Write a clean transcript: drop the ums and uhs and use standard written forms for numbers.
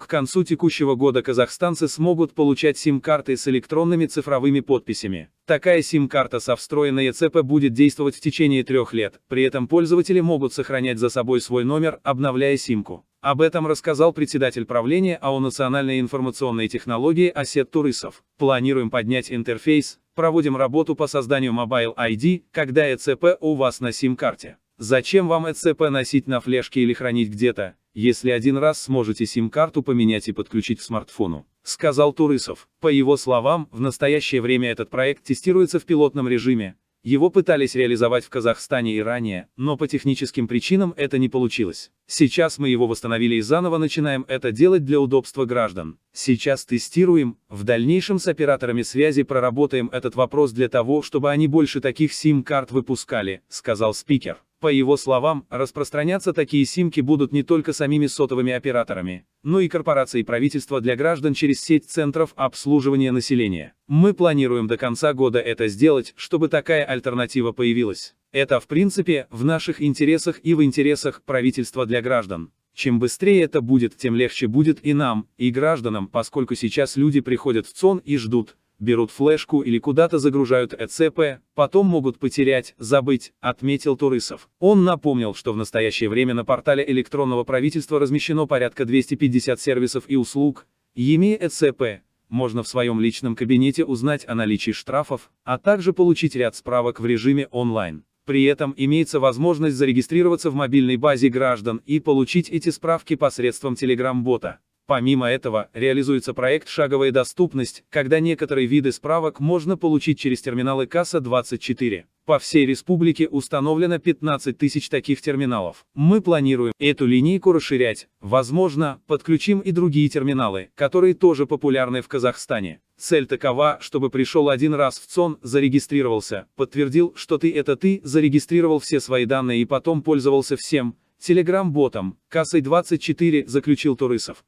К концу текущего года казахстанцы смогут получать сим-карты с электронными цифровыми подписями. Такая сим-карта со встроенной ЭЦП будет действовать в течение 3 лет, при этом пользователи могут сохранять за собой свой номер, обновляя симку. Об этом рассказал председатель правления АО «Национальные информационные технологии» Асет Турысов. Планируем поднять интерфейс, проводим работу по созданию Mobile ID, когда ЭЦП у вас на сим-карте. Зачем вам ЭЦП носить на флешке или хранить где-то, если один раз сможете сим-карту поменять и подключить к смартфону, сказал Турысов. По его словам, в настоящее время этот проект тестируется в пилотном режиме. Его пытались реализовать в Казахстане и ранее, но по техническим причинам это не получилось. Сейчас мы его восстановили и заново начинаем это делать для удобства граждан. Сейчас тестируем, в дальнейшем с операторами связи проработаем этот вопрос для того, чтобы они больше таких сим-карт выпускали, сказал спикер. По его словам, распространяться такие симки будут не только самими сотовыми операторами, но и корпорацией правительства для граждан через сеть центров обслуживания населения. Мы планируем до конца года это сделать, чтобы такая альтернатива появилась. Это в принципе в наших интересах и в интересах правительства для граждан. Чем быстрее это будет, тем легче будет и нам, и гражданам, поскольку сейчас люди приходят в ЦОН и ждут, берут флешку или куда-то загружают ЭЦП, потом могут потерять, забыть, отметил Турысов. Он напомнил, что в настоящее время на портале электронного правительства размещено порядка 250 сервисов и услуг. Имея ЭЦП, можно в своем личном кабинете узнать о наличии штрафов, а также получить ряд справок в режиме онлайн. При этом имеется возможность зарегистрироваться в мобильной базе граждан и получить эти справки посредством Telegram-бота. Помимо этого, реализуется проект «Шаговая доступность», когда некоторые виды справок можно получить через терминалы Касса-24. По всей республике установлено 15 тысяч таких терминалов. Мы планируем эту линейку расширять. Возможно, подключим и другие терминалы, которые тоже популярны в Казахстане. Цель такова, чтобы пришел один раз в ЦОН, зарегистрировался, подтвердил, что это ты, зарегистрировал все свои данные и потом пользовался всем Telegram-ботом, Кассой-24, заключил Турысов.